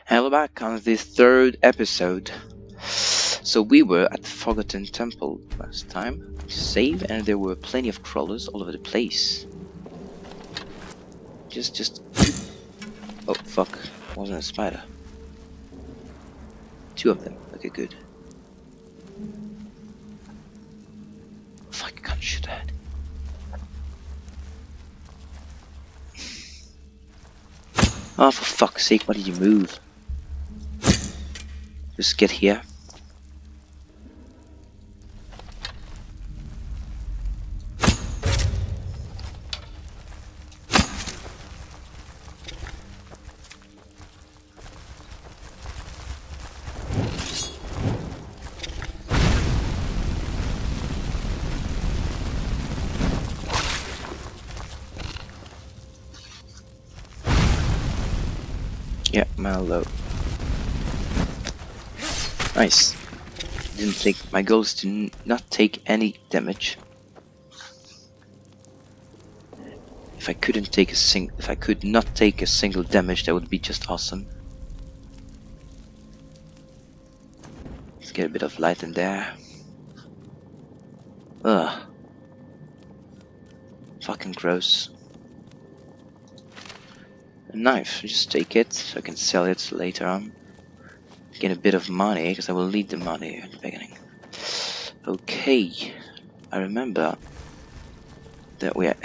Hello back on the third episode. So we were at the Forgotten Temple last time to save, and there were plenty of crawlers all over the place. Just. Oh fuck! Wasn't a spider. Two of them. Okay, good. Fuck! I can't shoot that. Oh, for fuck's sake! Why did you move? Just get here. Yeah, Mallow. Nice. Didn't take my goal is to not take any damage. If I could not take a single damage, that would be just awesome. Let's get a bit of light in there. Ugh. Fucking gross. A knife, just take it so I can sell it later on. Get a bit of money, because I will need the money at the beginning. Okay, I remember that we are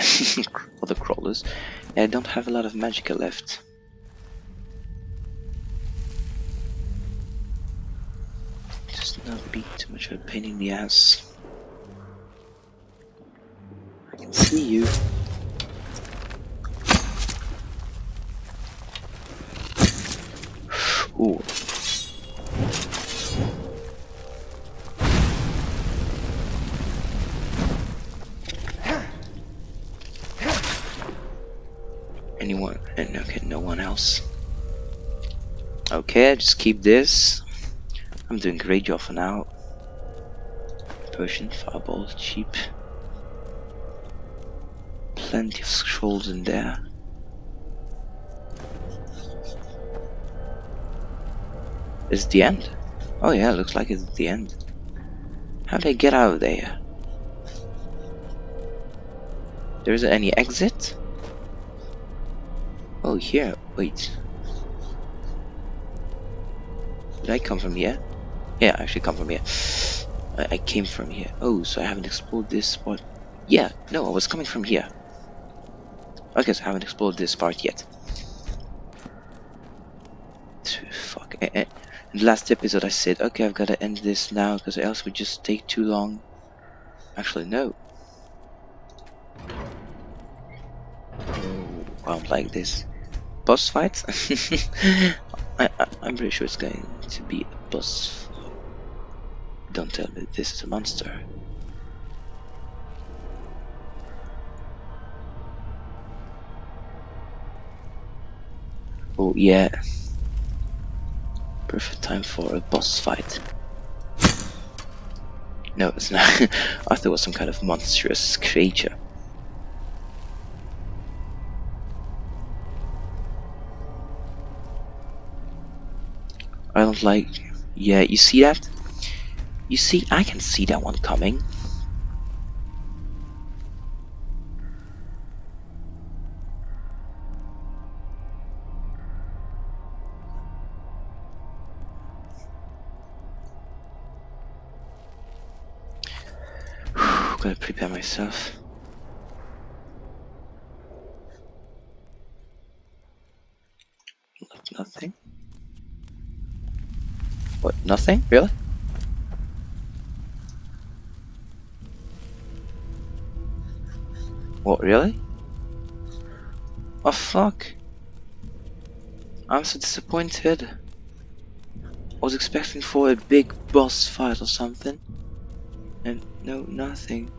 other crawlers. I don't have a lot of magicka left. Just not be too much of a pain in the ass. I can see you. Ooh. Anyone? And okay, no one else. Okay, just keep this. I'm doing a great job for now. Potion, fireball, cheap. Plenty of scrolls in there. Is it the end? Oh yeah, looks like it's the end. How do I get out of there? There isn't any exit? Oh, here. Wait. Did I come from here? Yeah, I actually come from here. I came from here. Oh, so I haven't explored this spot. Yeah, no, I was coming from here. Okay, so I haven't explored this part yet. Fuck. In the last episode I said, okay, I've got to end this now, because else it would just take too long. Actually, no. Oh, I don't like this. Boss fight? I'm pretty sure it's going to be a boss. Don't tell me this is a monster. Oh yeah. Perfect time for a boss fight. No, it's not. I thought it was some kind of monstrous creature. I don't like... Yeah, you see that? You see, I can see that one coming. Gotta prepare myself. Nothing. What? Nothing? Really? What? Really? Oh fuck! I'm so disappointed. I was expecting for a big boss fight or something, and no, nothing.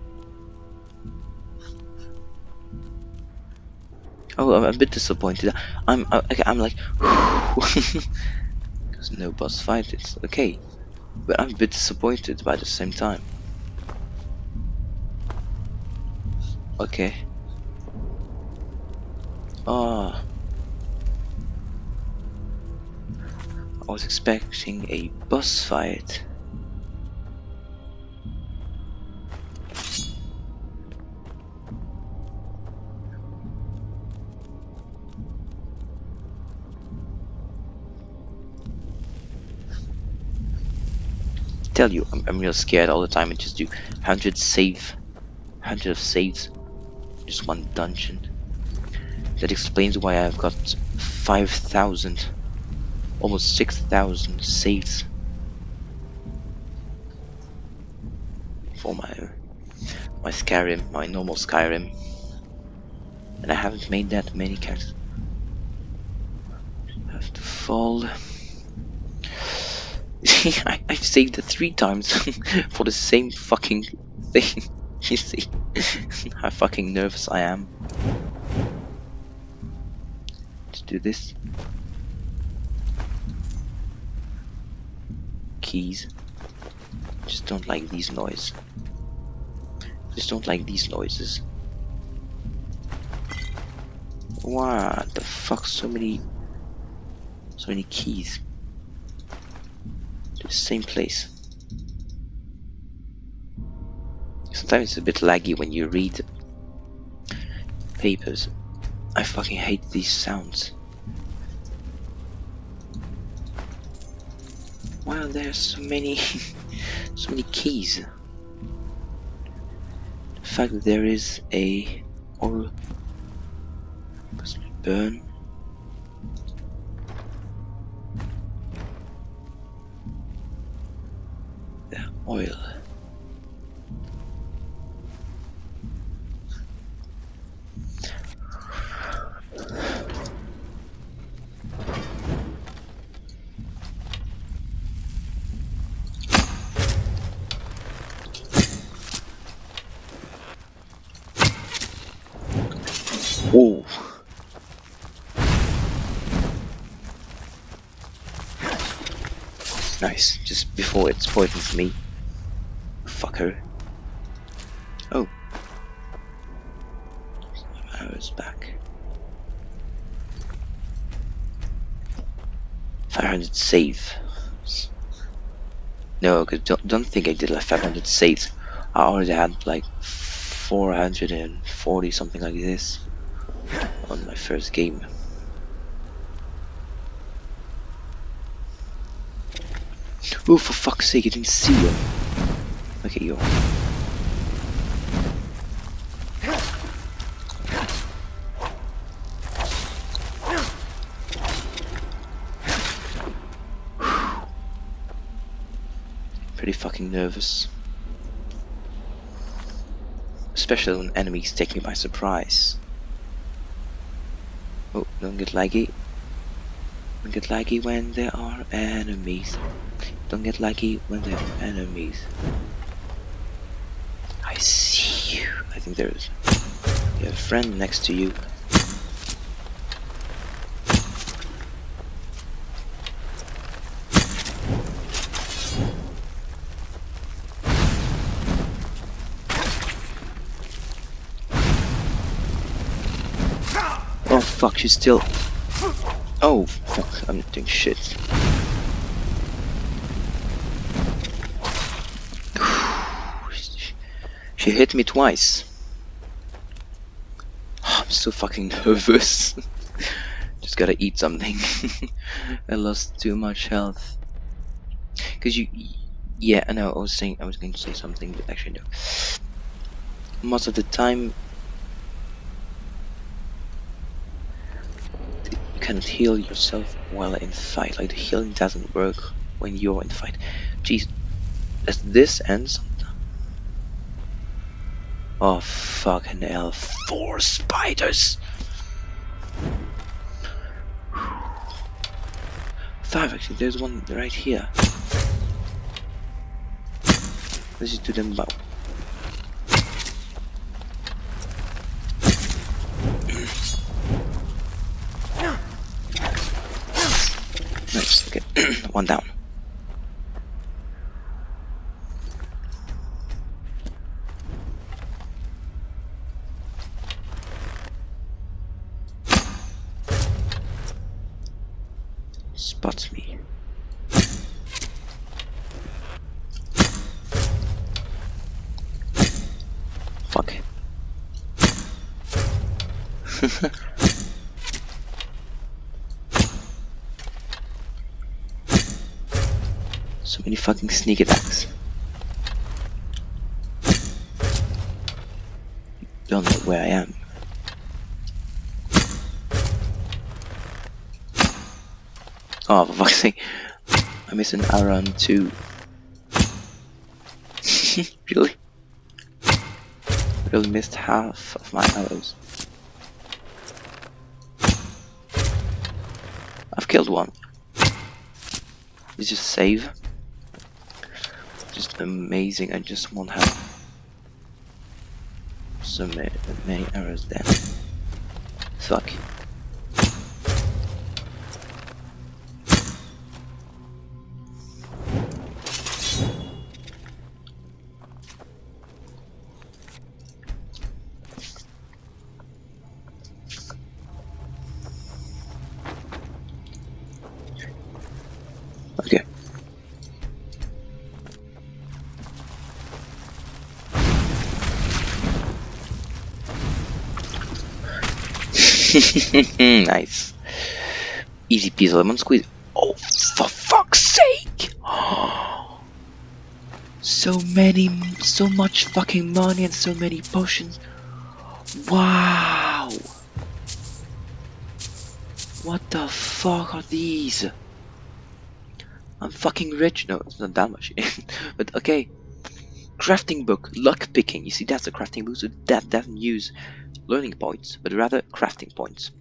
Oh, I'm a bit disappointed. I'm like, because no boss fight. It's okay, but I'm a bit disappointed by the same time. Okay. I was expecting a boss fight. Tell you, I'm real scared all the time and just do 100 of saves, just one dungeon. That explains why I've got 5,000, almost 6,000 saves for my Skyrim, my normal Skyrim, and I haven't made that many characters. I have to fall. I've saved it 3 times for the same fucking thing. You see how fucking nervous I am. Let's do this. Keys. Just don't like these noises. Just don't like these noises. What the fuck? So many keys to the same place. Sometimes it's a bit laggy when you read papers. I fucking hate these sounds. Wow, there's so many so many keys. The fact that there is a oil possibly burn. The oil. Oh. Nice, just before it's poisons me. Fucker. Oh. Arrows back. 500 save. No, cause don't think I did like 500 saves. I already had like 440 something like this on my first game. Oh, for fuck's sake, I didn't see you. Okay, yo. Pretty fucking nervous. Especially when enemies take me by surprise. Oh, don't get laggy. Don't get laggy when there are enemies. Don't get laggy when there are enemies. I see you. I think you have a friend next to you. Oh fuck, she's still... Oh fuck, I'm not doing shit. She hit me twice. I'm so fucking nervous. Just gotta eat something. I lost too much health. Cause yeah, I know. I was going to say something, but actually no. Most of the time, you cannot heal yourself while in fight. Like the healing doesn't work when you're in fight. Jeez, as this ends. Oh fucking hell! 4 spiders. 5 actually. There's one right here. Let's just do them about. Nice. Okay, one down. Spots me. So many fucking sneak attacks. Don't know where I am. Oh, for fuck's sake. I missed an arrow on 2. Really? Really missed half of my arrows. I've killed one. It's just save. Just amazing. I just won't have so many arrows there. Fuck. Okay. Nice. Easy peasy lemon squeeze. Oh, for fuck's sake! So much fucking money and so many potions. Wow! What the fuck are these? I'm fucking rich. No, it's not that much. But okay. Crafting book, luck picking. You see, that's a crafting book, so that doesn't use learning points, but rather crafting points.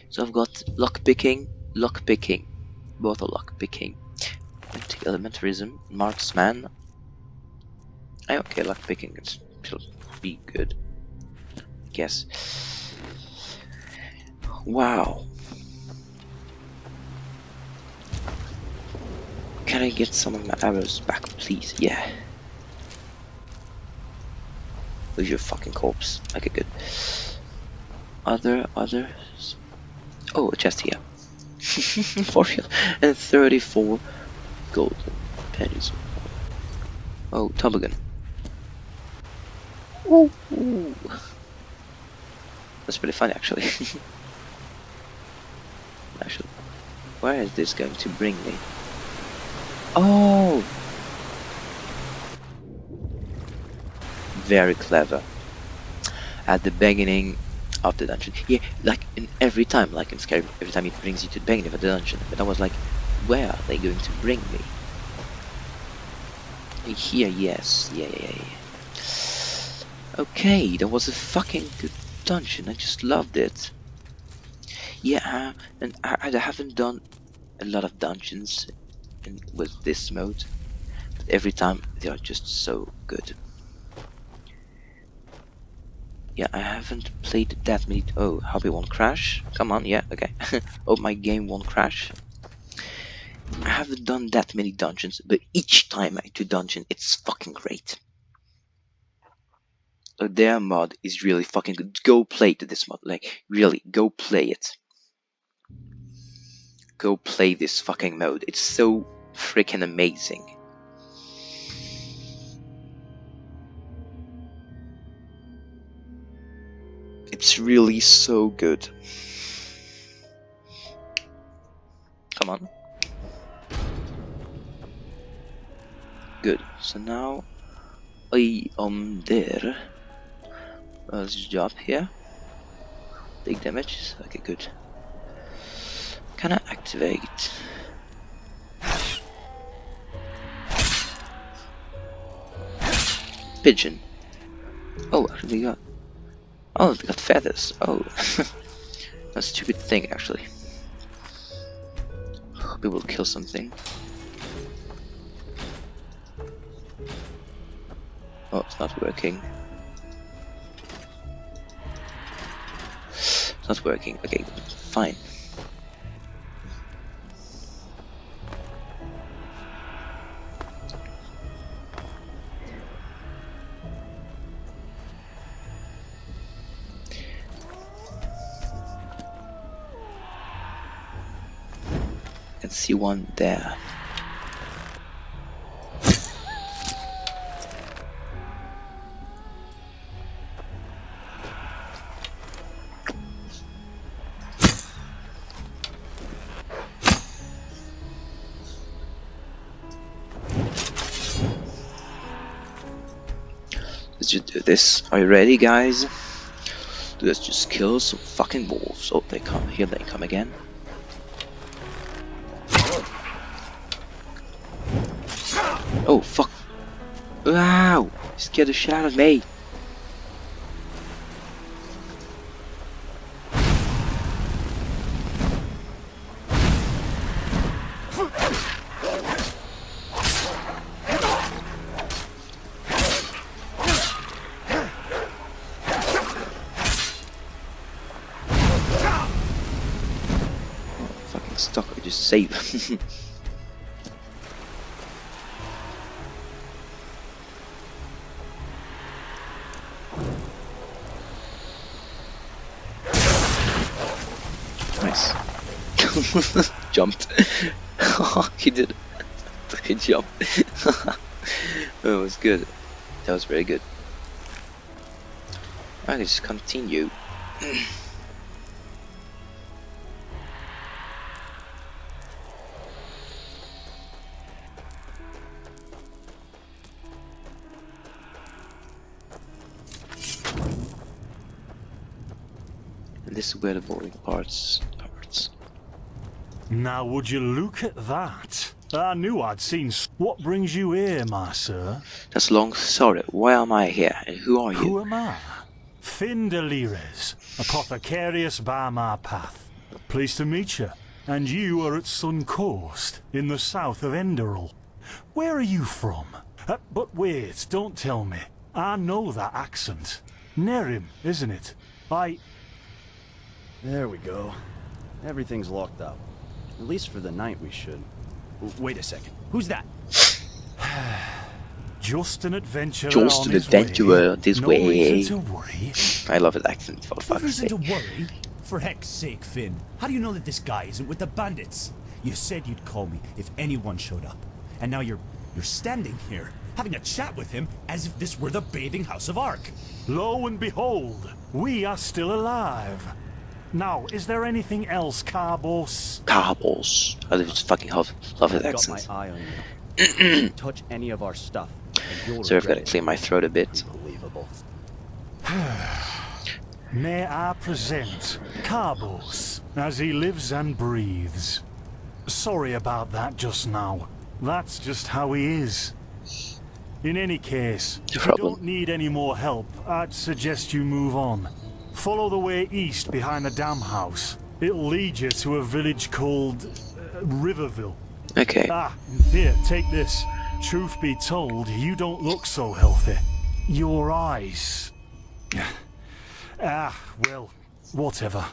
So I've got luck picking, both are luck picking. Elementarism, marksman. Okay, luck picking, it'll be good. I guess. Wow. Can I get some of my arrows back, please? Yeah. Where's your fucking corpse? Okay, good. Others. Oh, a chest here. 40 and 34 golden pennies. Oh, toboggan. Ooh, ooh. That's pretty funny, actually. Actually, where is this going to bring me? Oh! Very clever. At the beginning of the dungeon. Yeah, like in every time, like in Skyrim, every time it brings you to the beginning of the dungeon. But I was like, where are they going to bring me? Here, yes. Yeah. Okay, that was a fucking good dungeon. I just loved it. Yeah, and I haven't done a lot of dungeons with this mode, but every time they are just so good. Yeah, I haven't played that many. Oh, hope it won't crash. Come on, yeah, okay. Hope my game won't crash. I haven't done that many dungeons, but each time I do dungeon, it's fucking great. Their mod is really fucking good. Go play to this mod, like really, go play it. Go play this fucking mode. It's so freaking amazing. It's really so good. Come on. Good. So now I am there. Let's just jump here. Big damage. Okay, good. Can I activate? Pigeon. Oh, actually we got. Oh, they got feathers. Oh, that's a stupid thing actually. We will kill something. Oh, it's not working. It's not working. Okay, fine. I can see one there. let's just do this. Are you ready, guys? Let's just kill some fucking wolves. Oh, they come. Here they come again. Oh, fuck. Wow! He scared the shit out of me. Stuck, I just save. Nice. Jumped. He did. He jumped. That was good. That was very good. I can just continue. This is where the boring parts starts. Now would you look at that? I knew I'd seen. What brings you here, my sir? That's long story. Why am I here, and who are you? Who am I? Finn Delires, apothecarius by my path. Pleased to meet you. And you are at Sun Coast, in the south of Enderal. Where are you from? But wait, don't tell me. I know that accent. Nerim, isn't it? There we go. Everything's locked up. At least for the night we should. Wait a second. Who's that? Just an adventurer. Just an adventurer this way. No reason to worry. I love his accent, for No fuck's reason sake. to worry. For heck's sake, Finn. How do you know that this guy isn't with the bandits? You said you'd call me if anyone showed up. And now you're standing here, having a chat with him as if this were the bathing house of Ark. Lo and behold, we are still alive. Now, is there anything else, Carbos? Carbos. I just fucking love his I've got accent. my eye on you. Don't touch any of our stuff. And you'll So I've got to regret clear my throat a bit. it. Unbelievable. May I present Carbos, as he lives and breathes. Sorry about that just now. That's just how he is. In any case, if you don't need any more help, I'd suggest you move on. Follow the way east behind the dam house. It'll lead you to a village called Riverville. Okay. Ah, here, take this. Truth be told, you don't look so healthy. Your eyes... well, whatever.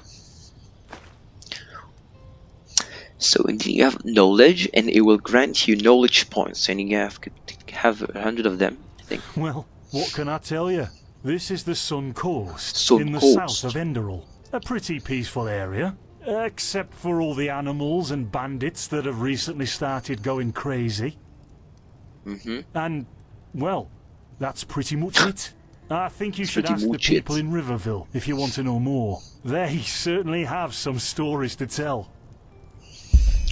So you have knowledge, and it will grant you knowledge points, and you have 100 of them, I think. Well, what can I tell you? This is the Sun Coast, Sun in the Coast. south of Enderal. A pretty peaceful area, except for all the animals and bandits that have recently started going crazy. And, well, that's pretty much it. I think you should pretty ask the much people it. in Riverville if you want to know more. They certainly have some stories to tell.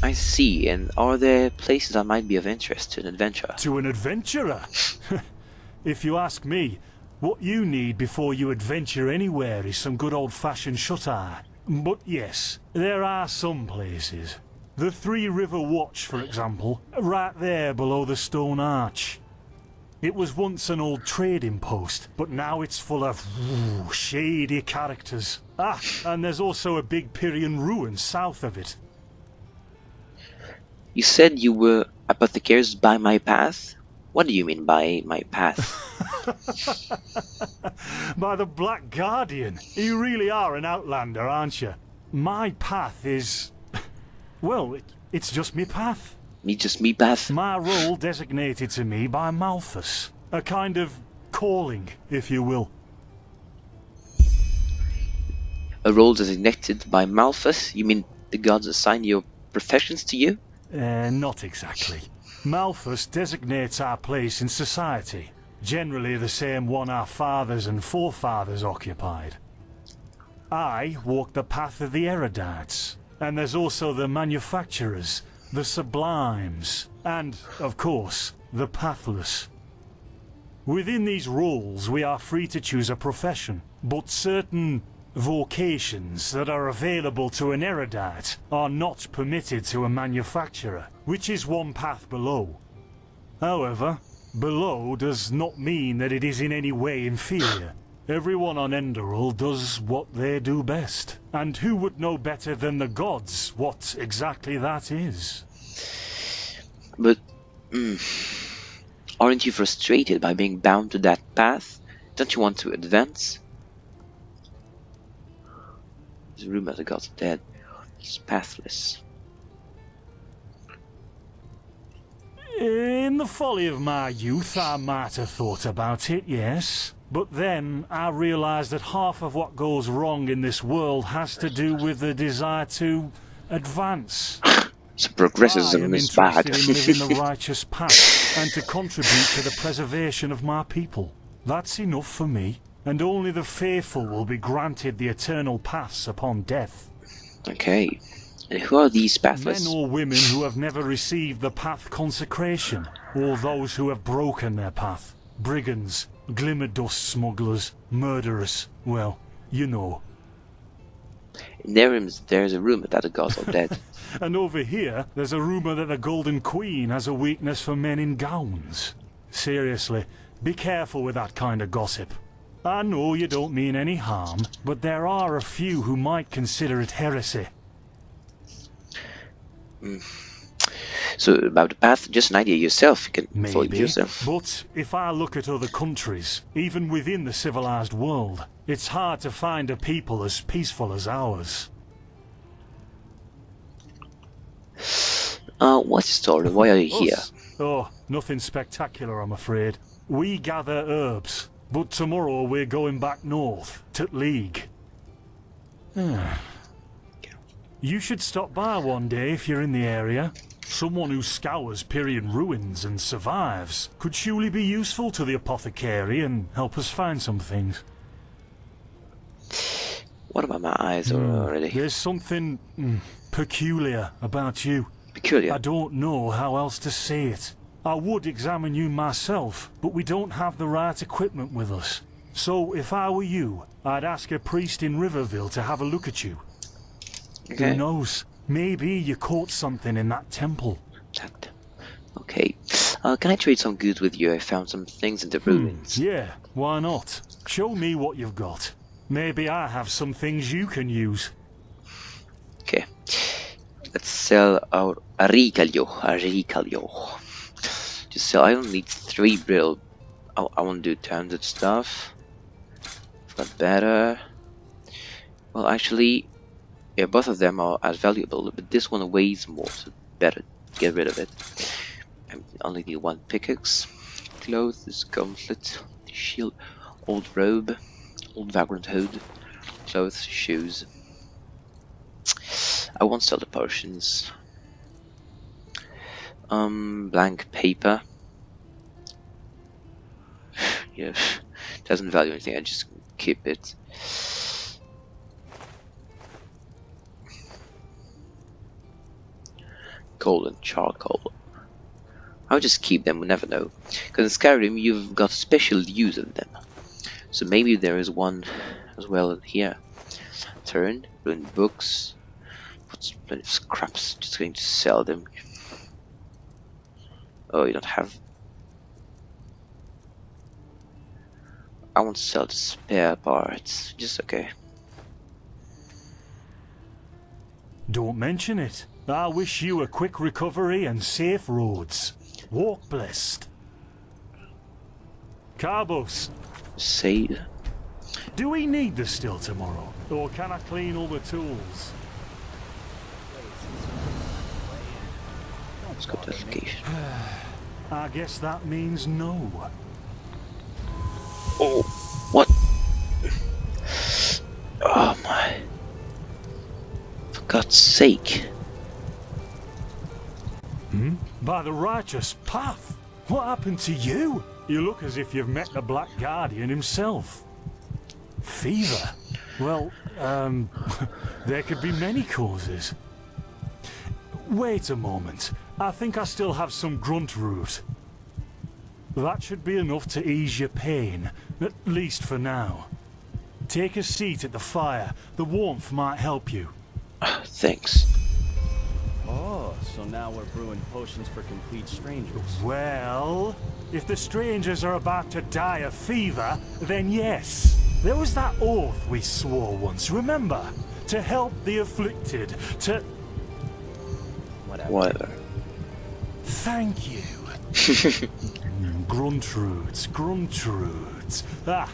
I see, and are there places that might be of interest to an adventurer? To an adventurer? If you ask me, what you need before you adventure anywhere is some good old-fashioned shut-eye. But yes, there are some places. The Three River Watch, for example, right there below the stone arch. It was once an old trading post, but now it's full of shady characters. Ah, and there's also a big Pyrian ruin south of it. You said you were apothecaries by my path? What do you mean by my path? By the Black Guardian. You really are an outlander, aren't you? My path is... well, it's just me path. Me path? My role designated to me by Malthus. A kind of calling, if you will. A role designated by Malthus? You mean the gods assign your professions to you? Not exactly. Malthus designates our place in society. Generally the same one our fathers and forefathers occupied. I walk the path of the erudites. And there's also the manufacturers, the sublimes, and, of course, the pathless. Within these roles, we are free to choose a profession, but certain vocations that are available to an erudite are not permitted to a manufacturer, which is one path below. However, below does not mean that it is in any way inferior. Everyone on Enderal does what they do best, and who would know better than the gods what exactly that is? But, aren't you frustrated by being bound to that path? Don't you want to advance? There's a rumor the gods are dead. It's pathless. In the folly of my youth, I might have thought about it, yes. But then I realized that half of what goes wrong in this world has to do with the desire to advance. So progressivism is bad. I am interested in living the righteous path and to contribute to the preservation of my people. That's enough for me, and only the faithful will be granted the eternal paths upon death. Okay. And who are these pathless? Men or women who have never received the path consecration, or those who have broken their path. Brigands, glimmer dust smugglers, murderers, well, you know. In there's a rumor that the gods are dead. And over here, there's a rumor that the Golden Queen has a weakness for men in gowns. Seriously, be careful with that kind of gossip. I know you don't mean any harm, but there are a few who might consider it heresy. So about the path, just an idea yourself. You can follow it Maybe, yourself. but if I look at other countries, even within the civilized world, it's hard to find a people as peaceful as ours. What's the story? Why are you here? Us? Oh, nothing spectacular, I'm afraid. We gather herbs, but tomorrow we're going back north, to League. You should stop by one day if you're in the area. Someone who scours Pyrian ruins and survives could surely be useful to the apothecary and help us find some things. What about my eyes already? There's something peculiar about you. Peculiar. I don't know how else to say it. I would examine you myself, but we don't have the right equipment with us. So if I were you, I'd ask a priest in Riverville to have a look at you. Okay. Who knows? Maybe you caught something in that temple. Okay. Can I trade some goods with you? I found some things in the ruins. Yeah, why not? Show me what you've got. Maybe I have some things you can use. Okay. Let's sell our Aricalio. Just sell. I only need 3 brill. I want to do turned stuff. Got better. Well, actually, yeah, both of them are as valuable, but this one weighs more, so better get rid of it. I only need 1 pickaxe. Clothes, gauntlet, shield, old robe, old vagrant hood, clothes, shoes. I won't sell the potions. Blank paper. Yeah, doesn't value anything. I just keep it. Coal and charcoal. I'll just keep them. We never know. Because in Skyrim, you've got special use of them. So maybe there is one as well in here. Turn, ruined books. What's plenty of scraps? Just going to sell them. Oh, you don't have. I want to sell the spare parts. Just okay. Don't mention it. I wish you a quick recovery and safe roads. Walk blessed. Carbos, Say. do we need the still tomorrow? Or can I clean all the tools? Let's go to the location. I guess that means no. Oh, what? Oh my. For God's sake. By the righteous path? What happened to you? You look as if you've met the Black Guardian himself. Fever? Well, there could be many causes. Wait a moment. I think I still have some grunt root. That should be enough to ease your pain, at least for now. Take a seat at the fire. The warmth might help you. Thanks. Oh, so now we're brewing potions for complete strangers. Well, if the strangers are about to die of fever, then yes. There was that oath we swore once, remember? To help the afflicted, to... Whatever. Thank you. Gruntroots, Gruntroots. Ah,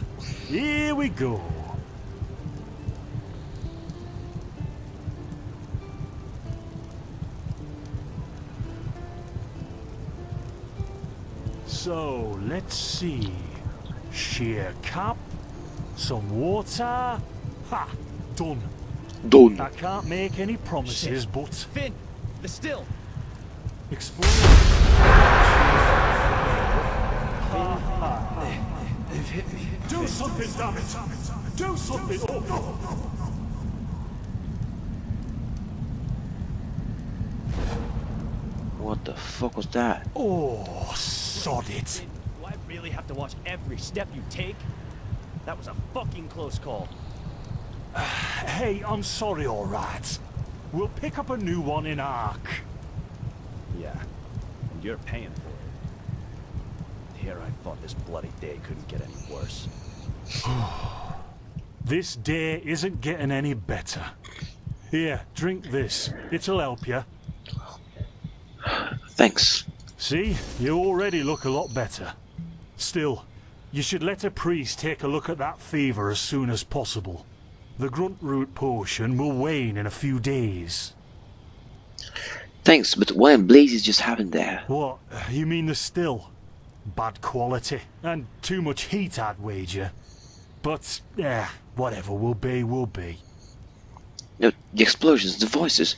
here we go. So, let's see. Sheer cap, some water. Ha! Done. Done. I can't make any promises, but... Finn, the still. Explore. They've hit me. Do something, damn it! Do something! Oh, no. What the fuck was that? Oh, sod it. Do I really have to watch every step you take? That was a fucking close call. Hey, I'm sorry, all right. We'll pick up a new one in Ark. Yeah, and you're paying for it. Here I thought this bloody day couldn't get any worse. This day isn't getting any better. Here, drink this. It'll help you. Thanks. See, you already look a lot better. Still, you should let a priest take a look at that fever as soon as possible. The grunt root potion will wane in a few days. Thanks, but what in blazes just happened there? What? You mean the still? Bad quality, and too much heat, I'd wager. But, whatever will be, will be. No, the explosions, the voices,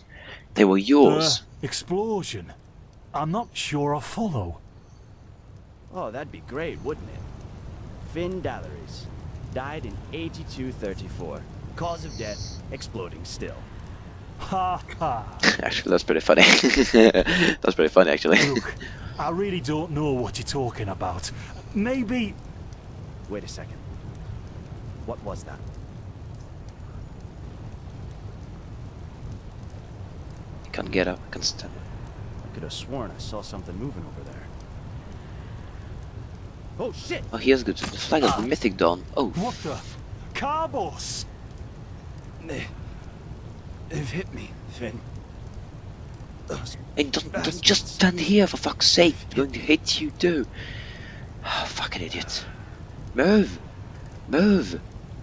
they were yours. Explosion? I'm not sure I follow. Oh, that'd be great, wouldn't it? Finn Dalleries. Died in 8234. Cause of death, exploding still. Ha ha. Actually, that's pretty funny. That's pretty funny, actually. Look, I really don't know what you're talking about. Maybe... Wait a second. What was that? Can't get up, can't stand. I could have sworn I saw something moving over there. Oh shit! Oh, here's good. The flag of the Mythic Dawn. Oh, What the? Carbos! They've hit me, Finn. hey, don't just stand here, for fuck's sake. They're going to hit you too. Oh, fucking idiot. Move! Move!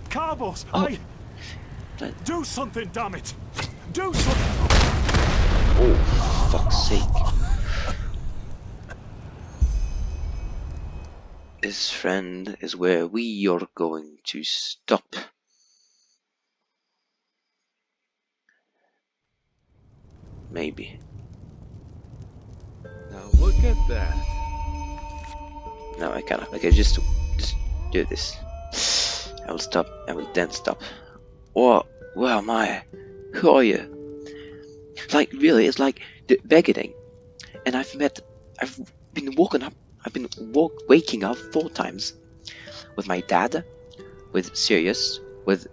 Carbos! Oh. Do something, damn it! Do something! Oh, for fuck's sake. This friend is where we are going to stop. Maybe. Now look at that. No, I cannot. Okay, just do this. I will stop. I will then stop. Or where am I? Who are you? Like really, it's like the beginning. And I've been woken up. I've been waking up 4 times. With my dad, with Sirius, with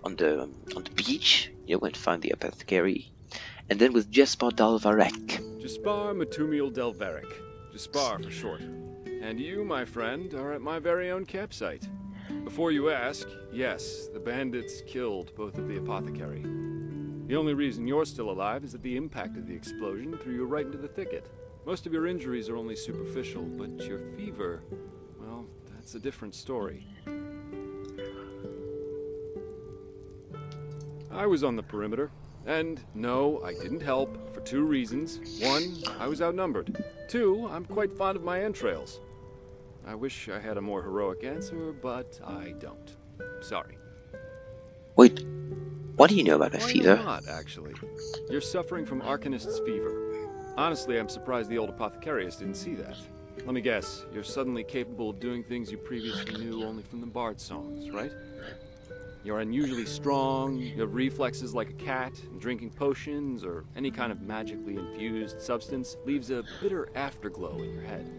on the beach. You went to find the apothecary, and then with Jespar Dalvarek. Jespar Matumiel Delveric. Jespar for short. And you, my friend, are at my very own campsite. Before you ask, yes, the bandits killed both of the apothecary. The only reason you're still alive is that the impact of the explosion threw you right into the thicket. Most of your injuries are only superficial, but your fever, well, that's a different story. I was on the perimeter, and no, I didn't help, for 2 reasons. 1, I was outnumbered. 2, I'm quite fond of my entrails. I wish I had a more heroic answer, but I don't. Sorry. Wait, what do you know about my Why fever? not, actually? You're suffering from Arcanist's fever. Honestly, I'm surprised the old apothecarius didn't see that. Let me guess, you're suddenly capable of doing things you previously knew only from the bard songs, right? You're unusually strong, you have reflexes like a cat, and drinking potions or any kind of magically infused substance leaves a bitter afterglow in your head.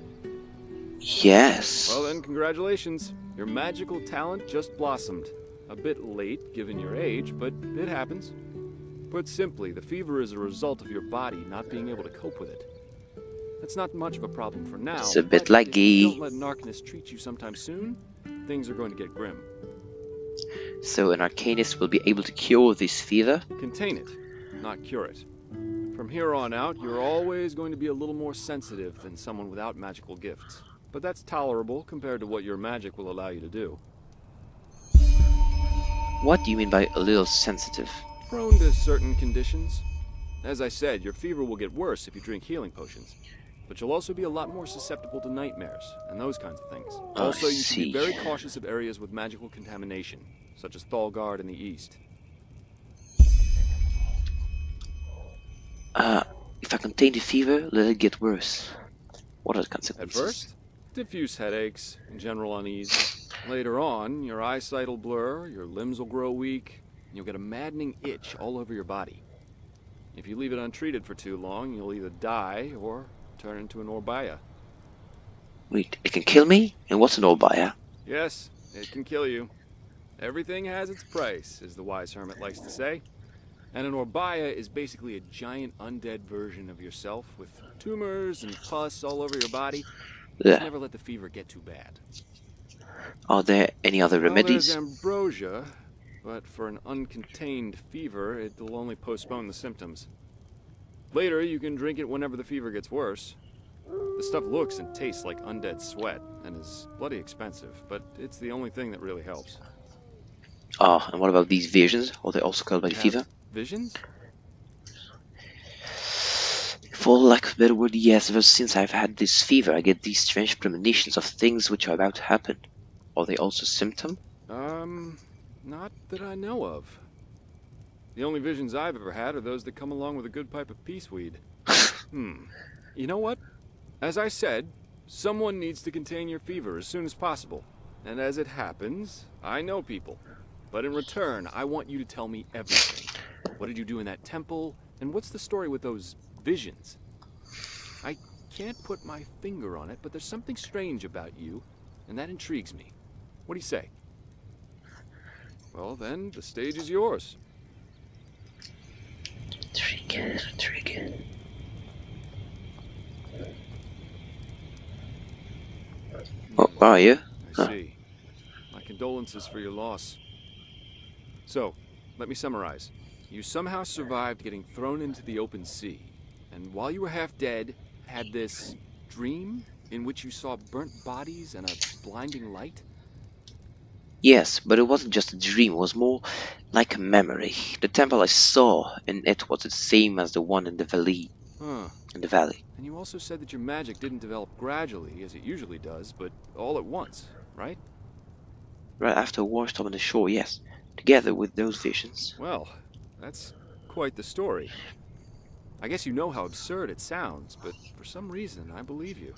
Yes. Well then, congratulations. Your magical talent just blossomed. A bit late, given your age, but it happens. Put simply, the fever is a result of your body not being able to cope with it. That's not much of a problem for now. It's a bit but if you laggy. don't let an Arcanist treat you sometime soon, things are going to get grim. So an Arcanist will be able to cure this fever? Contain it, not cure it. From here on out, you're always going to be a little more sensitive than someone without magical gifts. But that's tolerable compared to what your magic will allow you to do. What do you mean by a little sensitive? Prone to certain conditions. As I said, your fever will get worse if you drink healing potions. But you'll also be a lot more susceptible to nightmares and those kinds of things. Also, you should be very cautious of areas with magical contamination, such as Thalgard in the east. If I contain the fever, let it get worse. What are the At consequences? first, diffuse headaches and general unease. Later on, your eyesight will blur, your limbs will grow weak, and you'll get a maddening itch all over your body. If you leave it untreated for too long, you'll either die or turn into an Orbaya. Wait, it can kill me? And what's an Orbaya? Yes, it can kill you. Everything has its price, as the wise hermit likes to say. And an Orbaya is basically a giant undead version of yourself with tumors and pus all over your body. Just never let the fever get too bad. Are there any other Well, remedies? there's ambrosia, but for an uncontained fever, it'll only postpone the symptoms. Later, you can drink it whenever the fever gets worse. The stuff looks and tastes like undead sweat, and is bloody expensive, but it's the only thing that really helps. Ah, and what about these visions? Are they also caused by the Have fever? Visions? For lack of a better word, yes. Ever since I've had this fever, I get these strange premonitions of things which are about to happen. Are they also symptom? Not that I know of. The only visions I've ever had are those that come along with a good pipe of peaceweed. You know what? As I said, someone needs to contain your fever as soon as possible. And as it happens, I know people. But in return, I want you to tell me everything. What did you do in that temple? And what's the story with those visions? I can't put my finger on it, but there's something strange about you, and that intrigues me. What do you say? Well, then, the stage is yours. Trigger. Oh, where are you? I see. My condolences for your loss. So, let me summarize. You somehow survived getting thrown into the open sea, and while you were half dead, had this dream in which you saw burnt bodies and a blinding light? Yes, but it wasn't just a dream, it was more like a memory. The temple I saw in it was the same as the one in the valley. And you also said that your magic didn't develop gradually, as it usually does, but all at once, right? Right after a war storm on the shore, yes. Together with those visions. Well, that's quite the story. I guess you know how absurd it sounds, but for some reason, I believe you.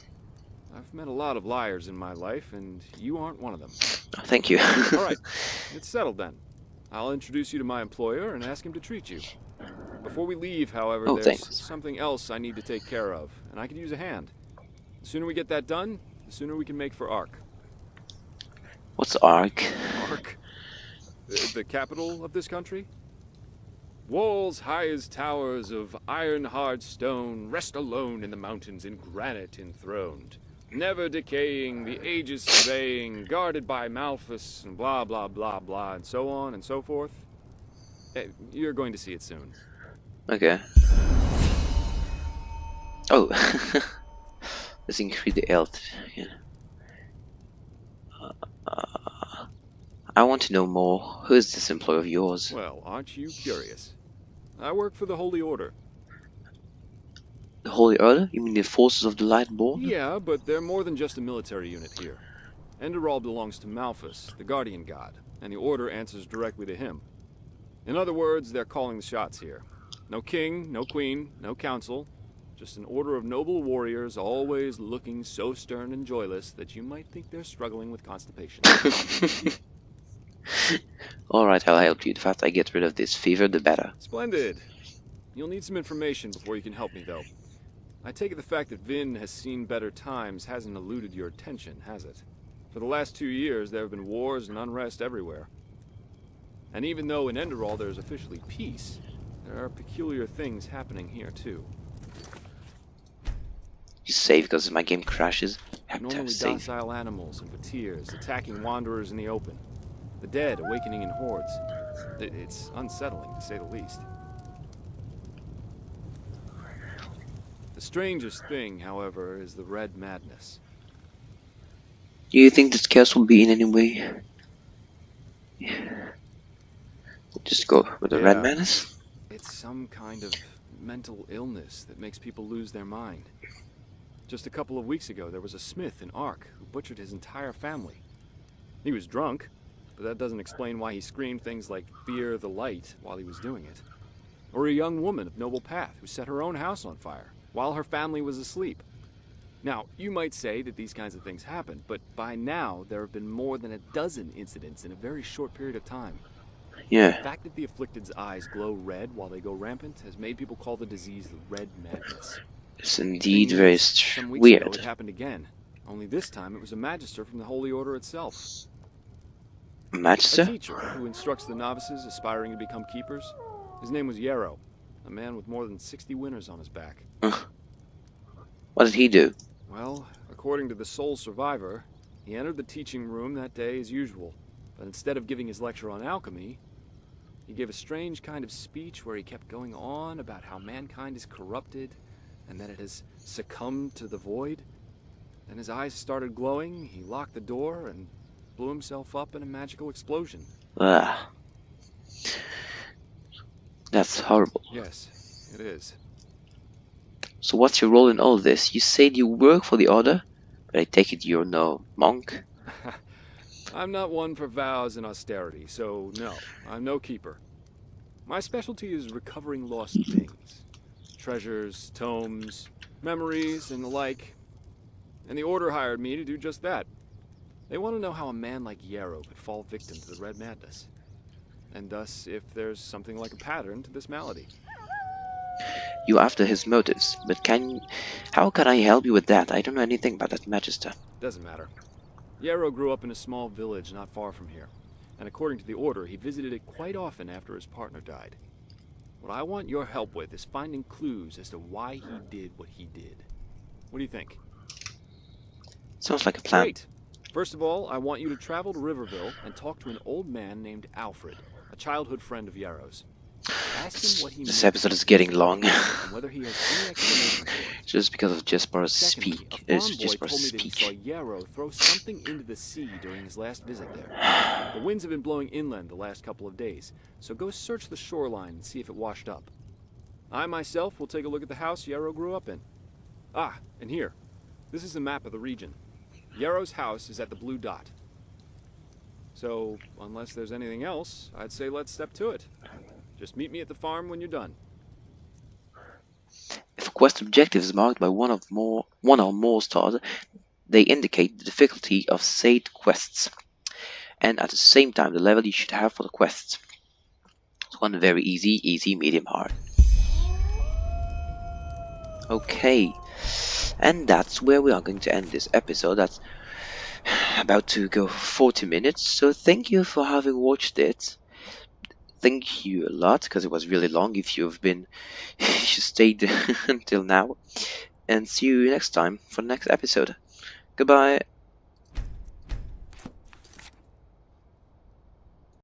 I've met a lot of liars in my life, and you aren't one of them. Oh, thank you. All right, it's settled then. I'll introduce you to my employer and ask him to treat you. Before we leave, however, there's thanks. something else I need to take care of, and I could use a hand. The sooner we get that done, the sooner we can make for Ark. What's Ark? Ark? The capital of this country? Walls high as towers of iron-hard stone rest alone in the mountains in granite enthroned. Never decaying, the ages surveying, guarded by Malphus, and blah, blah, blah, blah, and so on and so forth. You're going to see it soon. Okay. Oh. Let's increase the health. Yeah. I want to know more. Who is this employee of yours? Well, aren't you curious? I work for the Holy Order. The Holy Order? You mean the forces of the Lightborn? Yeah, but they're more than just a military unit here. Enderal belongs to Malphus, the guardian god, and the Order answers directly to him. In other words, they're calling the shots here. No king, no queen, no council. Just an order of noble warriors, always looking so stern and joyless that you might think they're struggling with constipation. Alright, I'll help you. The faster I get rid of this fever, the better. Splendid. You'll need some information before you can help me, though. I take it the fact that Vin has seen better times hasn't eluded your attention, has it? For the last 2 years, there have been wars and unrest everywhere. And even though in Enderal there is officially peace, there are peculiar things happening here, too. You save because my game crashes. I have to Normally have save. docile animals and fakirs attacking wanderers in the open. The dead awakening in hordes. It's unsettling, to say the least. The strangest thing, however, is the Red Madness. Do you think this chaos will be in any way? Just go with the Red Yeah. Madness? It's some kind of mental illness that makes people lose their mind. Just a couple of weeks ago, there was a smith in Ark who butchered his entire family. He was drunk, but that doesn't explain why he screamed things like "Fear the light" while he was doing it. Or a young woman of noble path who set her own house on fire while her family was asleep. Now, you might say that these kinds of things happen, but by now there have been more than a dozen incidents in a very short period of time. The Yeah. fact that the afflicted's eyes glow red while they go rampant has made people call the disease the Red Madness. It's indeed Thing very is, some weeks ago weird. it happened again. Only this time it was a magister from the Holy Order itself. A Magister? teacher who instructs the novices aspiring to become keepers. His name was Yarrow, a man with more than 60 winners on his back. What did he do? Well, according to the sole survivor, he entered the teaching room that day as usual, but instead of giving his lecture on alchemy, he gave a strange kind of speech where he kept going on about how mankind is corrupted and that it has succumbed to the void. Then his eyes started glowing, he locked the door and blew himself up in a magical explosion. Ah. That's horrible. Yes, it is. So what's your role in all this? You said you work for the Order, but I take it you're no monk? I'm not one for vows and austerity, so no, I'm no keeper. My specialty is recovering lost things. Treasures, tomes, memories, and the like. And the Order hired me to do just that. They want to know how a man like Yarrow could fall victim to the Red Madness. And thus, if there's something like a pattern to this malady. You after his motives, but how can I help you with that? I don't know anything about that Magister. Doesn't matter. Yarrow grew up in a small village not far from here. And according to the Order, he visited it quite often after his partner died. What I want your help with is finding clues as to why he did what he did. What do you think? Sounds like a plan. Great. First of all, I want you to travel to Riverville and talk to an old man named Alfred, a childhood friend of Yarrow's. Ask him what he This knows episode about is getting this long. and whether he has any explanation for it. Just because of Jesper's Secondly, speak. a It's farm boy Jesper's told me that he saw speech. Yarrow throw something into the sea during his last visit there. The winds have been blowing inland the last couple of days, so go search the shoreline and see if it washed up. I myself will take a look at the house Yarrow grew up in. Ah, and here. This is a map of the region. Yarrow's house is at the blue dot. So, unless there's anything else, I'd say let's step to it. Just meet me at the farm when you're done. If a quest objective is marked by one or more stars, they indicate the difficulty of said quests, and at the same time the level you should have for the quests. So one very easy, medium, hard. Okay, and that's where we are going to end this episode. That's about to go 40 minutes, so thank you for having watched it. Thank you a lot, because it was really long if you've been you stayed until now. And see you next time for the next episode. Goodbye.